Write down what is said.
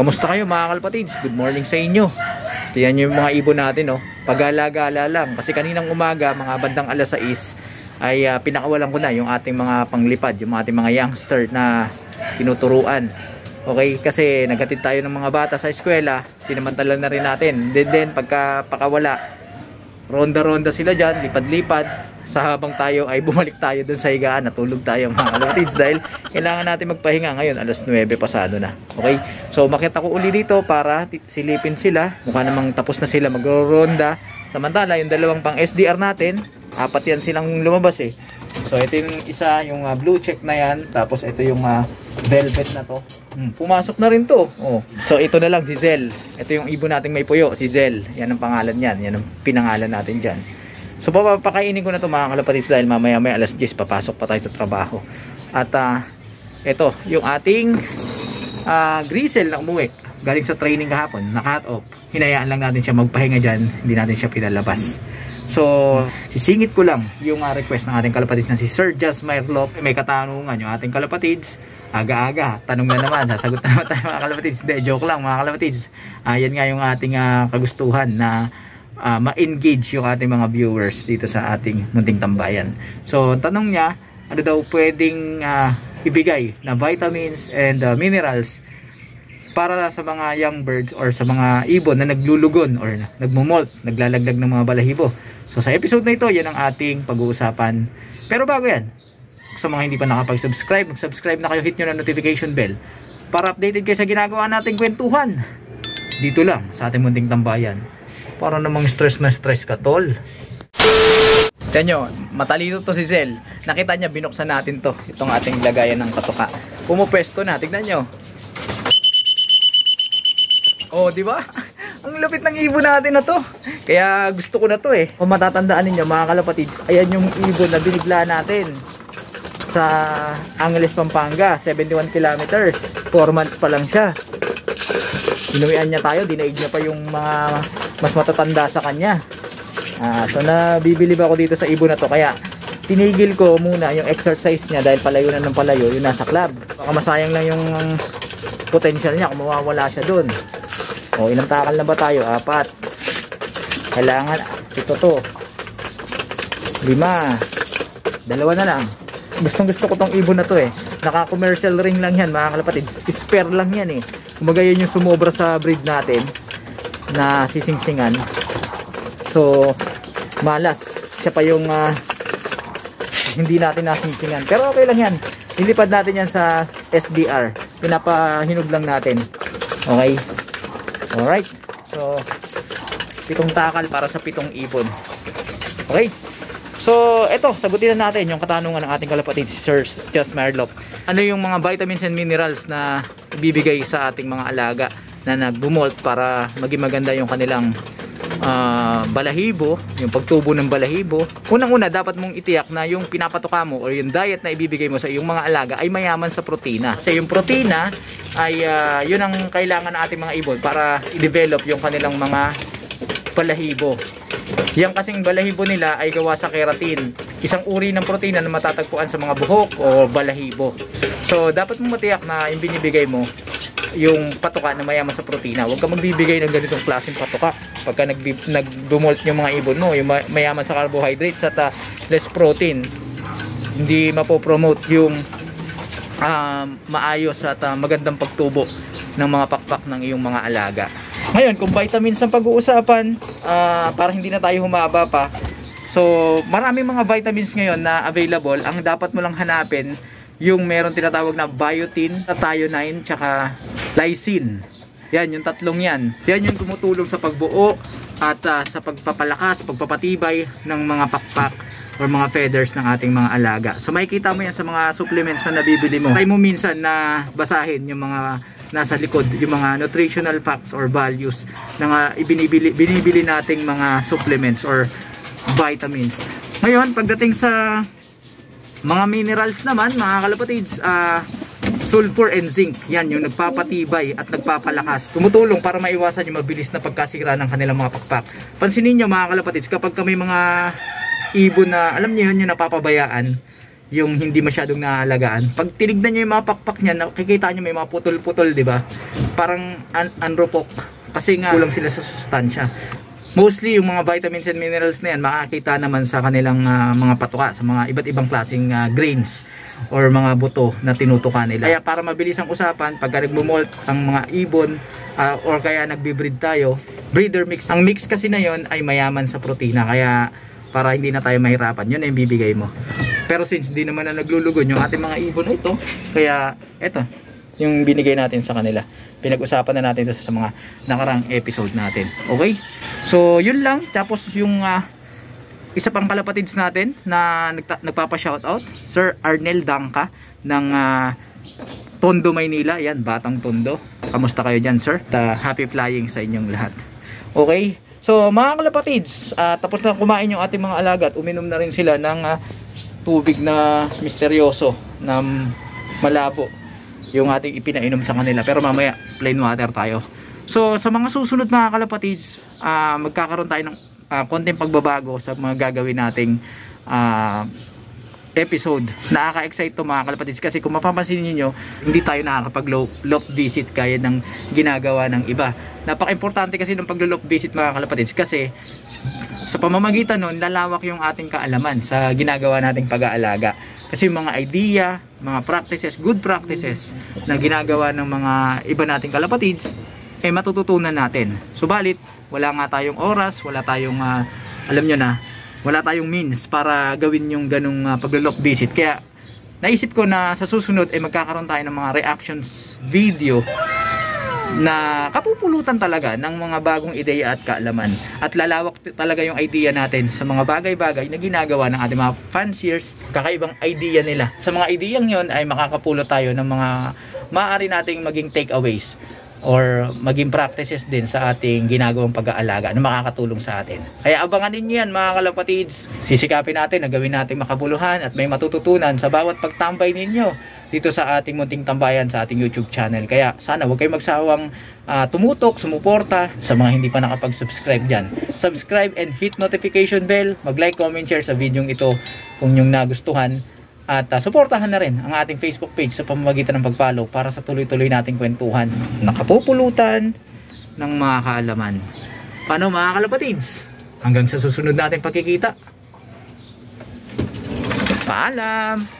Kamusta kayo mga kalapatids? Good morning sa inyo. Tiyan nyo yung mga ibon natin, oh. Pag-gala-gala lang. Kasi kaninang umaga, mga bandang alas 6, ay pinakawalan ko na yung ating mga panglipad, yung ating mga youngster na tinuturuan. Okay, kasi naghatid tayo ng mga bata sa eskwela, sinamantala na rin natin. Then pagka pakawala, ronda-ronda sila dyan, lipad-lipad. Sa habang tayo ay bumalik tayo dun sa higaan, natulog tayo mga kalapatids dahil kailangan natin magpahinga ngayon, alas 9 pasado na. Okay, so makita ko uli dito para silipin sila. Mukha namang tapos na sila magro-ronda. Samantala yung dalawang pang SDR natin, apat yan silang lumabas eh. So ito yung isa, yung blue check na yan, tapos ito yung velvet na to. Pumasok na rin to. Oh. So ito na lang si Zel. Ito yung ibon nating may puyo, si Zel. Yan ang pangalan niyan, yan ang pinangalan natin dyan. So papakainin ko na ito mga kalapatids dahil mamaya-maya alas 10 papasok pa tayo sa trabaho. At ito yung ating grizzle na umuwi galing sa training kahapon, naka-cut off. Hinayaan lang natin siya magpahinga dyan, hindi natin siya pinalabas. So sisingit ko lang yung request ng ating kalapatids na si Sir Just Myrlop. May katanungan yung ating kalapatids, aga-aga, tanong na naman, sasagot na naman tayo mga kalapatids. Hindi, joke lang mga kalapatids. Yan nga yung ating kagustuhan na ma-engage yung ating mga viewers dito sa ating munting tambayan. So tanong niya, ano daw pwedeng ibigay na vitamins and minerals para sa mga young birds or sa mga ibon na naglulugon or nagmumolt, naglalaglag ng mga balahibo. So sa episode na ito, yan ang ating pag-uusapan. Pero bago yan, sa mga hindi pa nakapag-subscribe, mag-subscribe na kayo, hit nyo na notification bell para updated kayo sa ginagawa nating kwentuhan dito lang sa ating munting tambayan. Para namang stress na stress ka, tol. Tignan nyo, matalino to si Zel. Nakita niya, binuksan natin to. Itong ating lagayan ng katuka. Pumupwesto na, tignan nyo. Oh, di ba? Ang lapit ng ibon natin na to. Kaya gusto ko na to eh. Kung matatandaan ninyo mga kalapatids, ayan yung ibon na binigla natin sa Angeles, Pampanga. 71 kilometers. 4 months pa lang siya. Inuwian niya tayo, dinaig niya pa yung mga mas matatanda sa kanya. So nabibilib ako dito sa ibon na to, kaya tinigil ko muna yung exercise niya dahil palayo na ng palayo yung nasa club. Baka masayang lang yung potential niya kung mawawala siya dun. O ilang takal na ba tayo? 4. Kailangan ito to 5. 2 na lang. Gustong gusto ko tong ibon na to eh. Naka commercial ring lang yan mga kalapatids. Spare lang yan eh. Kumaga yun yung sumobra sa breed natin na sisingsingan. So malas. Siya pa yung hindi natin nasingsingan. Pero okay lang yan. Ilipad natin yan sa SDR. Pinapahinog lang natin. Okay. Alright. So 7 takal para sa 7 ibon. Okay. So eto, sagutin na natin yung katanungan ng ating kalapatid si Sir Just Myrlop. Ano yung mga vitamins and minerals na ibibigay sa ating mga alaga na nagbumolt para maging maganda yung kanilang balahibo, yung pagtubo ng balahibo. Unang-una, dapat mong itiyak na yung pinapatuka mo o yung diet na ibibigay mo sa iyong mga alaga ay mayaman sa protina. Kasi yung protina ay yun ang kailangan ng ating mga ibon para i-develop yung kanilang mga balahibo. Yang kasing balahibo nila ay gawa sa keratin, isang uri ng protina na matatagpuan sa mga buhok o balahibo. So dapat mo matiyak na yung binibigay mo yung patuka na mayaman sa protina. Huwag ka magbibigay ng ganitong klaseng patuka pagka nagdumolt yung mga ibon mo, yung mayaman sa carbohydrates at less protein. Hindi mapopromote yung maayos at magandang pagtubo ng mga pakpak ng iyong mga alaga. Ngayon, kung vitamins ang pag-uusapan, para hindi na tayo humaba pa. So, maraming mga vitamins ngayon na available. Ang dapat mo lang hanapin, yung meron tinatawag na biotin, thionine, tsaka lysine. Yan, yung tatlong yan. Yan yung tumutulong sa pagbuo at sa pagpapalakas, pagpapatibay ng mga pakpak or mga feathers ng ating mga alaga. So, makikita mo yan sa mga supplements na nabibili mo. Try mo minsan na basahin yung mga nasa likod, yung mga nutritional facts or values na binibili nating mga supplements or vitamins. Ngayon, pagdating sa mga minerals naman, mga kalapatids, sulfur and zinc, yan yung nagpapatibay at nagpapalakas. Tumutulong para maiwasan yung mabilis na pagkasira ng kanilang mga pakpak. Pansinin nyo mga kalapatids, kapag may mga ibon na, alam niyo yun, yung napapabayaan, yung hindi masyadong naalagaan. Pag tinignan nyo yung mga pakpak niya, nakikita nyo may mga putol-putol, di ba? Parang unropok. Kasi nga kulang sila sa sustansya. Mostly yung mga vitamins and minerals na yan, makakita naman sa kanilang mga patuka, sa mga iba't ibang klaseng grains or mga buto na tinutuka nila. Kaya para mabilis ang usapan, pagka nagmumolt ang mga ibon or kaya nagbe-breed tayo, breeder mix. Ang mix kasi na yon ay mayaman sa protina, kaya para hindi na tayo mahirapan, yun ay bibigay mo. Pero since di naman na naglulugon yung ating mga ibon na ito, kaya eto yung binigay natin sa kanila. Pinag-usapan na natin ito sa mga nakarang episode natin. Okay? So yun lang. Tapos yung isa pang kalapatids natin na nagpapa-shoutout, Sir Arnel Dangka ng Tondo, Maynila. Yan, Batang Tondo. Kamusta kayo dyan, sir? Happy flying sa inyong lahat. Okay? So mga kalapatids, tapos na kumain yung ating mga alaga at uminom na rin sila ng tubig na misteryoso na malabo yung ating ipinainom sa kanila, pero mamaya plain water tayo. So sa mga susunod mga kalapatids, magkakaroon tayo ng konting pagbabago sa mga gagawin nating episode. Nakaka-excite to mga kalapatids kasi kung mapapansin niyo, hindi tayo nakakapag-loft visit gaya ng ginagawa ng iba. Napaka-importante kasi ng pag-loft visit mga kalapatids kasi sa pamamagitan nun, lalawak yung ating kaalaman sa ginagawa nating pag-aalaga. Kasi yung mga idea, mga practices, good practices na ginagawa ng mga iba nating kalapatids, eh matututunan natin. Subalit, wala nga tayong oras, wala tayong, alam nyo na, wala tayong means para gawin yung ganung pag-loft visit. Kaya, naisip ko na sa susunod, eh magkakaroon tayo ng mga reactions video na kapupulutan talaga ng mga bagong ideya at kaalaman, at lalawak talaga yung idea natin sa mga bagay-bagay na ginagawa ng ating mga fanciers, kakaibang idea nila. Sa mga ideyang yon ay makakapulot tayo ng mga maaari nating maging takeaways or maging practices din sa ating ginagawang pag-aalaga na makakatulong sa atin. Kaya abangan ninyo yan mga kalapatids. Sisikapin natin na gawin natin makabuluhan at may matututunan sa bawat pagtambay ninyo dito sa ating munting tambayan sa ating YouTube channel. Kaya sana huwag kayong magsawang tumutok, sumuporta sa mga hindi pa nakapag-subscribe dyan. Subscribe and hit notification bell. Mag-like, comment, share sa video ito kung yung nagustuhan. At suportahan na rin ang ating Facebook page sa pamamagitan ng pag-follow para sa tuloy-tuloy nating kwentuhan na kapupulutan ng mga kaalaman. Paano mga kalapatids? Hanggang sa susunod nating pagkikita. Paalam!